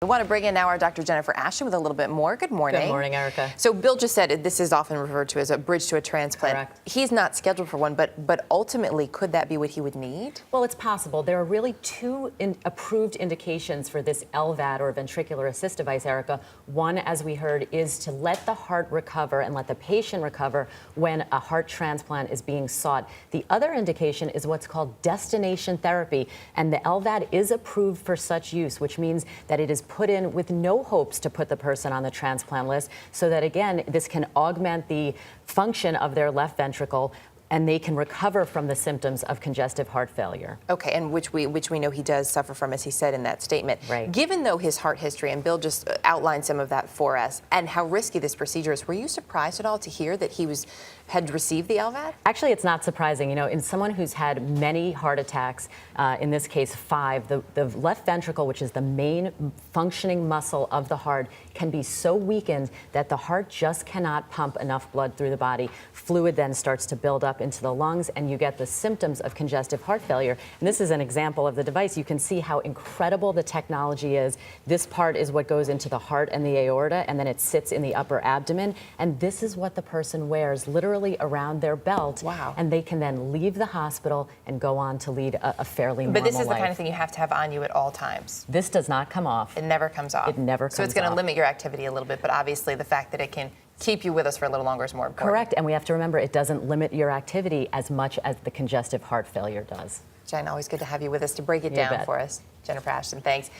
We want to bring in now our Dr. Jennifer Ashton with a little bit more. Good morning. Good morning, Erica. So Bill just said this is often referred to as a bridge to a transplant. Correct. He's not scheduled for one, but ultimately, could that be what he would need? Well, it's possible. There are really two approved indications for this LVAD, or ventricular assist device, Erica. One, as we heard, is to let the heart recover and let the patient recover when a heart transplant is being sought. The other indication is what's called destination therapy, and the LVAD is approved for such use, which means that it is put in with no hopes to put the person on the transplant list, so that, again, this can augment the function of their left ventricle and they can recover from the symptoms of congestive heart failure. Okay, and which we know he does suffer from, as he said in that statement. Right. Given, though, his heart history, and Bill just outlined some of that for us, and how risky this procedure is, were you surprised at all to hear that he had received the LVAD? Actually, it's not surprising. You know, in someone who's had many heart attacks, in this case 5, the left ventricle, which is the main functioning muscle of the heart, can be so weakened that the heart just cannot pump enough blood through the body. Fluid then starts to build up into the lungs, and you get the symptoms of congestive heart failure. And this is an example of the device. You can see how incredible the technology is. This part is what goes into the heart and the aorta, and then it sits in the upper abdomen. And this is what the person wears literally around their belt. Wow. And they can then leave the hospital and go on to lead a fairly normal life. But this is the kind of thing you have to have on you at all times. This does not come off. It never comes off. It never comes off. So it's going to limit your activity a little bit, but obviously the fact that it can keep you with us for a little longer is more important. Correct, and we have to remember it doesn't limit your activity as much as the congestive heart failure does. Jen, always good to have you with us to break it You down bet. for us. Jennifer Ashton, thanks.